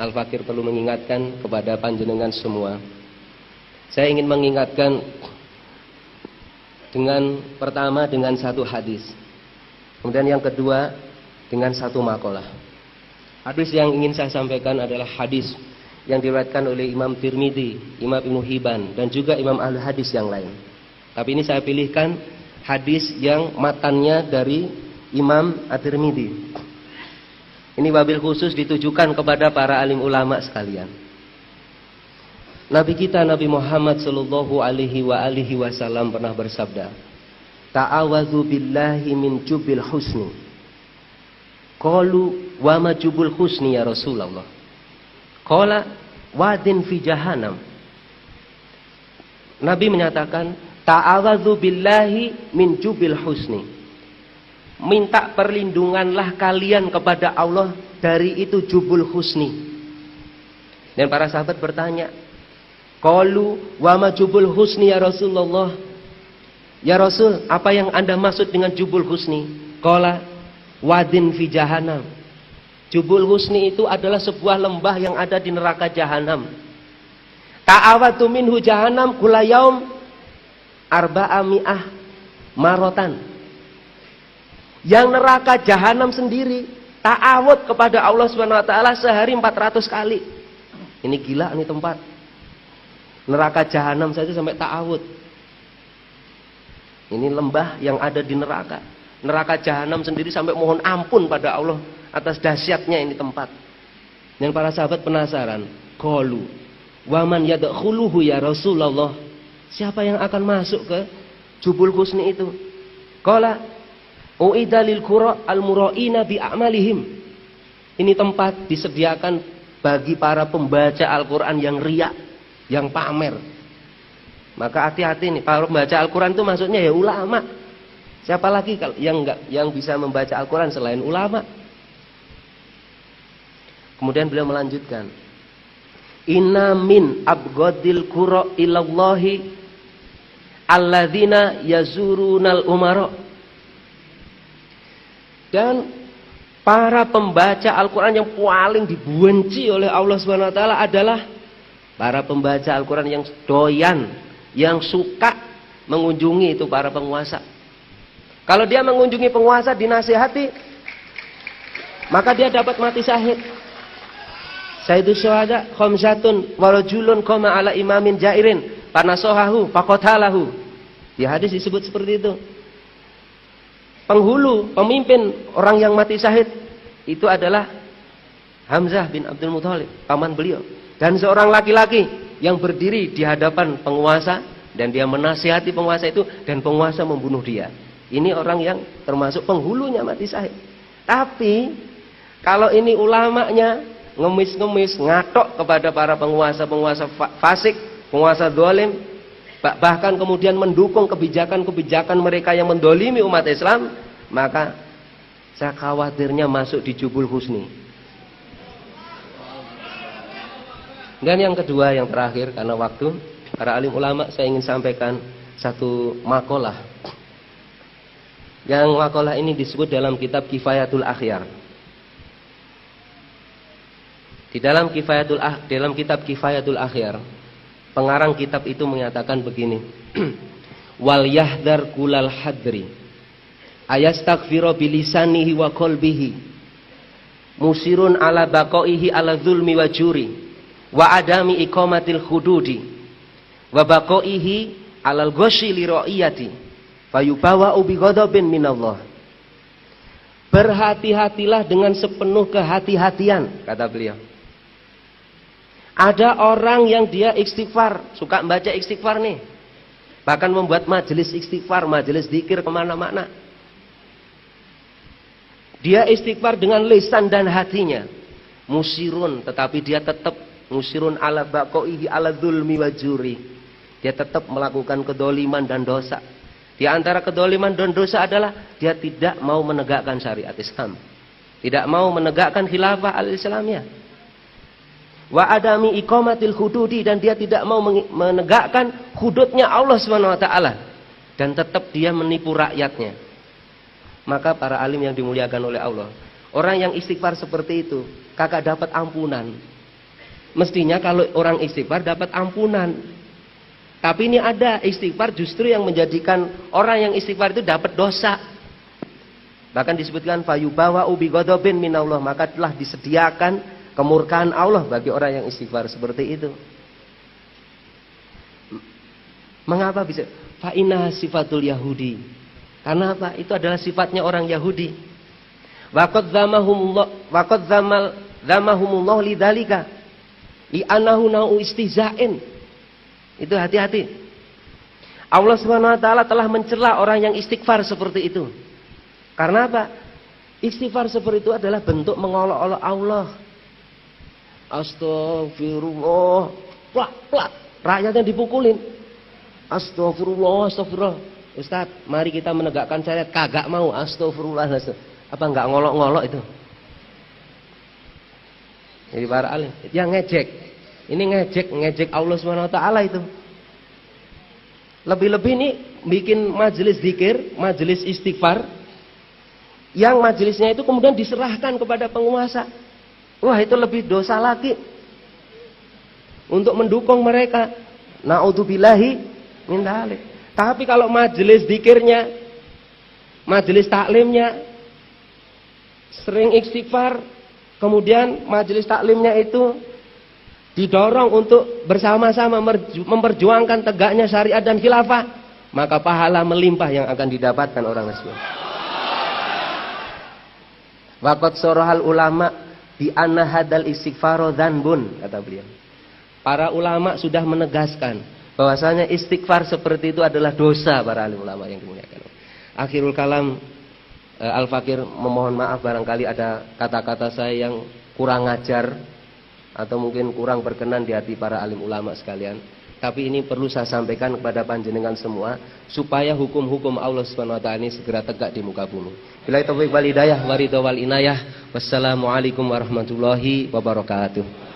Al-Fakir perlu mengingatkan kepada panjenengan semua. Saya ingin mengingatkan pertama dengan satu hadis, kemudian yang kedua dengan satu makalah. Hadis yang ingin saya sampaikan adalah hadis yang diriwayatkan oleh Imam Tirmidzi, Imam Ibnu Hibban, dan juga Imam ahli hadis yang lain. Tapi ini saya pilihkan hadis yang matannya dari Imam At-Tirmidzi. Ini wabil khusus ditujukan kepada para alim ulama sekalian. Nabi kita Nabi Muhammad sallallahu alaihi wasallam pernah bersabda, "Ta'awadzu billahi min jubil husni." Qalu wa ma jubul husni ya Rasulullah? Qala wadin fi jahannam. Nabi menyatakan, "Ta'awadzu billahi min jubil husni." Minta perlindunganlah kalian kepada Allah dari itu jubul husni. Dan para sahabat bertanya, qalu wa ma jubul husni ya Rasulullah? Ya Rasul, apa yang Anda maksud dengan jubul husni? Qala wadin fi jahannam. Jubul husni itu adalah sebuah lembah yang ada di neraka jahanam. Ta'awatu minhu jahannam kula yaum arba'ami'ah marotan. Yang neraka jahanam sendiri ta'awud kepada Allah Subhanahu wa taala sehari 400 kali. Ini gila nih tempat. Neraka jahanam saja sampai ta'awud. Ini lembah yang ada di neraka. Neraka jahanam sendiri sampai mohon ampun pada Allah atas dahsyatnya ini tempat. Dan para sahabat penasaran, qalu wa man yadkhuluhu ya Rasulullah? Siapa yang akan masuk ke jubul husni itu? Qala u'idza lil qura al mura'ina bi a'malihim. Ini tempat disediakan bagi para pembaca Al-Qur'an yang riya, yang pamer. Maka hati-hati nih, para pembaca Al-Qur'an itu maksudnya ya ulama. Siapa lagi yang bisa membaca Al-Qur'an selain ulama? Kemudian beliau melanjutkan, "Inna min abghadil qura ilallahi alladzina yazurunal umara." Dan para pembaca Al-Quran yang paling dibenci oleh Allah Subhanahu Wa Taala adalah para pembaca Al-Quran yang doyan, yang suka mengunjungi itu para penguasa. Kalau dia mengunjungi penguasa dinasihati, maka dia dapat mati syahid. Sayyidus syuhada khamsatun wa rajulun qama ala imamin jairin panasohahu faqatalahu. Di hadis disebut seperti itu. Penghulu, pemimpin orang yang mati syahid itu adalah Hamzah bin Abdul Muthalib, paman beliau. Dan seorang laki-laki yang berdiri di hadapan penguasa dan dia menasihati penguasa itu dan penguasa membunuh dia. Ini orang yang termasuk penghulunya mati syahid. Tapi kalau ini ulamanya ngemis-ngemis, ngatok kepada para penguasa-penguasa fasik, penguasa dolim, bahkan kemudian mendukung kebijakan-kebijakan mereka yang mendolimi umat Islam, maka saya khawatirnya masuk di jubul husni. Dan yang kedua, yang terakhir karena waktu, para alim ulama saya ingin sampaikan satu makalah. Yang makalah ini disebut dalam kitab Kifayatul Akhyar. Di dalam kitab Kifayatul Akhyar, pengarang kitab itu menyatakan begini, wal yahdar kulal hadri ayastaghfiru bilisanihi wa qalbihi musirun ala baqaihi ala zulmi wa juri wa adami iqamatil hududi wa baqaihi alal ghashi li ra'iyati fayubawa'u bi ghadabin minallah. Berhati-hatilah dengan sepenuh kehati-hatian, kata beliau. Ada orang yang dia istighfar, suka membaca istighfar nih. Bahkan membuat majelis istighfar, majelis zikir kemana-mana. Dia istighfar dengan lisan dan hatinya. Musirun, tetapi dia tetap musirun ala baqaihi ala dzulmi wa juri. Dia tetap melakukan kedoliman dan dosa. Di antara kedoliman dan dosa adalah dia tidak mau menegakkan syariat Islam. Tidak mau menegakkan khilafah al-Islamiyah. Wa adami iqamatil hududi, dan dia tidak mau menegakkan hududnya Allah Subhanahu wa taala, dan tetap dia menipu rakyatnya. Maka para alim yang dimuliakan oleh Allah, Orang yang istighfar seperti itu kagak dapat ampunan. Mestinya kalau orang istighfar dapat ampunan. Tapi ini ada istighfar justru yang menjadikan orang yang istighfar itu dapat dosa. Bahkan disebutkan fayubawa ubi godobin minallah, maka telah disediakan kemurkaan Allah bagi orang yang istighfar seperti itu. Mengapa bisa? Fa inna sifatul Yahudi. Karena apa? Itu adalah sifatnya orang Yahudi. Waqad zamahumullah lidzalika li'annahu nau istihza'in. Itu hati-hati. Allah Subhanahu wa taala telah mencela orang yang istighfar seperti itu. Karena apa? Istighfar seperti itu adalah bentuk mengolok-olok Allah. Astagfirullah. Plak. Rakyatnya dipukulin. Astagfirullah. Ustaz, mari kita menegakkan syariat. Kagak mau. Astagfirullah. Apa enggak ngolok-ngolok itu? Jadi para alim, yang ngejek. Ini ngejek Allah Subhanahu wa taala itu. Lebih-lebih ini bikin majelis zikir, majelis istighfar, yang majelisnya itu kemudian diserahkan kepada penguasa. Wah, itu lebih dosa lagi. Untuk mendukung mereka. Na'udzubillahi min dzalik. Tapi kalau majelis zikirnya, majelis taklimnya sering istighfar, kemudian majelis taklimnya itu didorong untuk bersama-sama memperjuangkan tegaknya syariat dan khilafah, maka pahala melimpah yang akan didapatkan orang tersebut. Waqad sorahal ulama bi anna hadal istighfaro dzanbun, kata beliau. Para ulama sudah menegaskan bahwasanya istighfar seperti itu adalah dosa, para alim ulama yang dimuliakan. Akhirul kalam, Al-Fakir memohon maaf barangkali ada kata-kata saya yang kurang ajar atau mungkin kurang berkenan di hati para alim ulama sekalian. Tapi ini perlu saya sampaikan kepada panjenengan semua supaya hukum-hukum Allah Subhanahu wa taala ini segera tegak di muka bumi. Billahi taufiq wal hidayah wa ridha wal inayah. Wassalamualaikum warahmatullahi wabarakatuh.